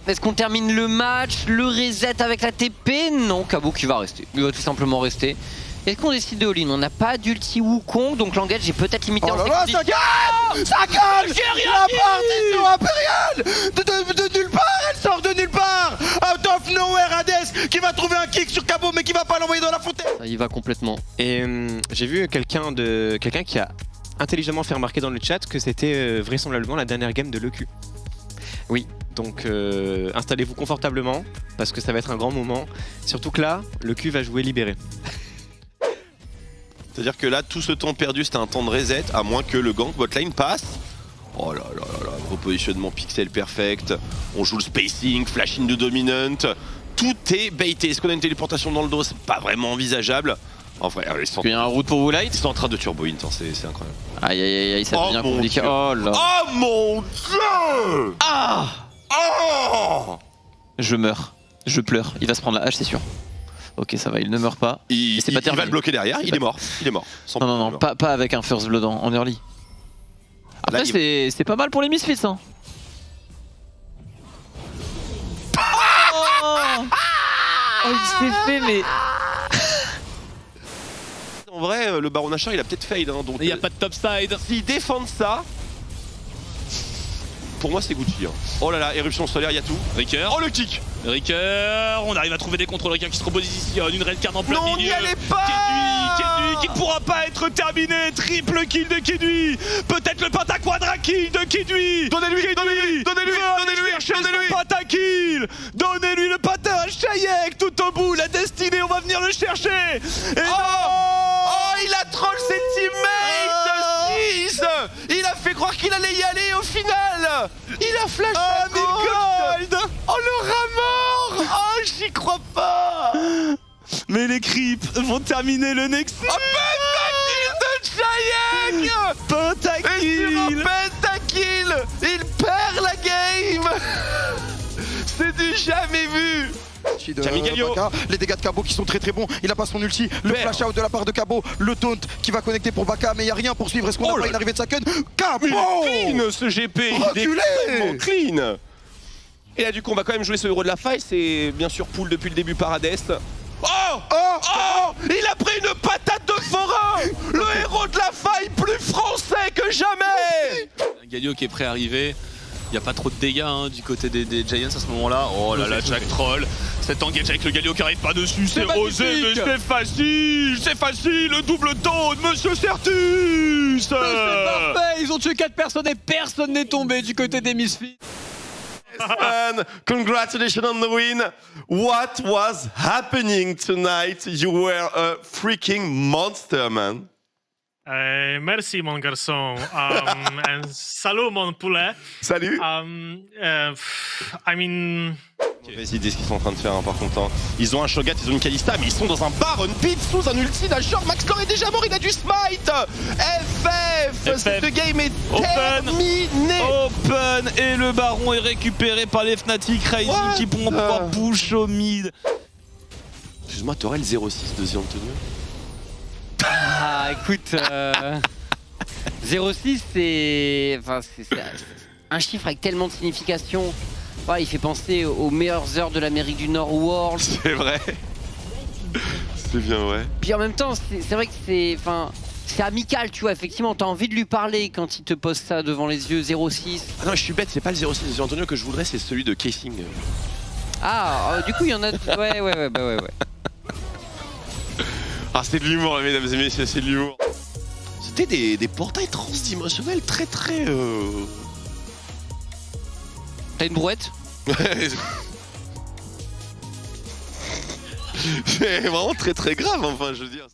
Est-ce qu'on termine le match? Le reset avec la TP? Non, Cabot qui va rester. Il va tout simplement rester. Est-ce qu'on décide de all-in? On n'a pas d'ulti Wukong, donc l'engage est peut-être limité en sécurité. Ça gagne. La partition impériale de nulle part, elle sort de nulle part. Out of nowhere, Hades qui va trouver un kick sur Cabot mais qui va pas l'envoyer dans la fontaine. Ça y va complètement. Et j'ai vu quelqu'un qui a intelligemment fait remarquer dans le chat que c'était vraisemblablement la dernière game de l'EQ. Oui, donc installez-vous confortablement parce que ça va être un grand moment. Surtout que là, l'EQ va jouer libéré. C'est-à-dire que là, tout ce temps perdu, c'était un temps de reset, à moins que le gank botlane passe. Oh là là là là, repositionnement pixel perfect. On joue le spacing, flash in de dominant. Tout est baité. Est-ce qu'on a une téléportation dans le dos? C'est pas vraiment envisageable. En vrai, Il y a un route pour vous light. ils sont en train de turbo int, c'est incroyable. Aïe aïe aïe, ça devient mon compliqué. Dieu. Oh là. Oh mon dieu! Ah! Oh! Je meurs. Je pleure. Il va se prendre la hache, c'est sûr. Ok, ça va, il ne meurt pas. Il c'est pas va terminé. le bloquer derrière, il est mort. Il est mort. Non, non, non, pas avec un first blood en early. Après, Là, c'est pas mal pour les Misfits. Hein. Oh, il s'est fait, mais. En vrai, le Baron Nashor, il a peut-être fade. Hein, donc Il n'y a pas de topside. s'ils défendent ça, pour moi, c'est Gucci. Hein. Oh là là, éruption solaire, il y a tout. Ricker. Oh le kick! Ricker, on arrive à trouver des contrôles. Ricker qui se repositionne, une red card en plein Non, milieu. n'y allez pas! Kedui qui ne pourra pas être terminé. Triple kill de Kedui. Peut-être le pentaquadra kill de Kedui. Donnez-lui, donnez-lui, donnez-lui, donnez-lui. Pentakill. Donnez-lui le patin à Shayek tout au bout. La destinée, on va venir le chercher. Et Oh, il a troll ses teammates, Six. Il a fait croire qu'il allait y aller au final. Il a flash à Gold. Oh le rat mort. Oh, j'y crois pas. Mais les creeps vont terminer le Nexus. Oh, pentakill de Shayek. Pentakill. Pentakill. Il perd la game. C'est du jamais vu. Camille Galio. Les dégâts de Cabot qui sont très très bons. Il a pas son ulti. Le flash out de la part de Cabot. Le taunt qui va connecter pour Baka. Mais il n'y a rien pour suivre. Est-ce qu'on a pas une arrivée de Saken? Cabot Clean ce GP. Il est Reculé. extrêmement clean. Et là du coup on va quand même jouer ce héros de la faille. C'est bien sûr pull depuis le début par Hades. Oh, il a pris une patate de forain. Le héros de la faille plus français que jamais. Galio qui est prêt à arriver. Il n'y a pas trop de dégâts hein, du côté des Giants à ce moment-là. Oh là là, Jack Troll. Cet engage avec le Galio qui arrive pas dessus. C'est osé, mais c'est facile. C'est facile. Le double taunt, Monsieur Certus. C'est parfait, ils ont tué 4 personnes et personne n'est tombé du côté des Misfits. Man, congratulations on the win. What was happening tonight? You were a freaking monster, man. Merci mon garçon. Salut mon poulet. Salut. I mean. Mauvaise idée ce qu'ils sont en train de faire hein, par contre. Hein. Ils ont un Shogat, ils ont une Kalista, mais ils sont dans un Baron Pit sous un ulti Nashor. Max Core est déjà mort, il a du smite. FF. Cette game est terminée. Open et le baron est récupéré par les Fnatic Rising qui pourront pouvoir push au mid. Excuse-moi, t'aurais le 06 de The Antonio? Ah, écoute. 0,6, c'est. Enfin, c'est un chiffre avec tellement de signification. Ouais, il fait penser aux meilleures heures de l'Amérique du Nord World. C'est vrai. C'est bien, ouais. Puis en même temps, c'est vrai que c'est. Enfin. C'est amical, tu vois, effectivement, t'as envie de lui parler quand il te pose ça devant les yeux, 0,6. Ah non, je suis bête, c'est pas le 06 de The Antonio que je voudrais, c'est celui de Casing. Ah, du coup, il y en a. Ouais. Ah, c'est de l'humour, mesdames et messieurs, c'est de l'humour. C'était des portails transdimensionnels très. T'as une brouette? C'est vraiment très grave, enfin, je veux dire.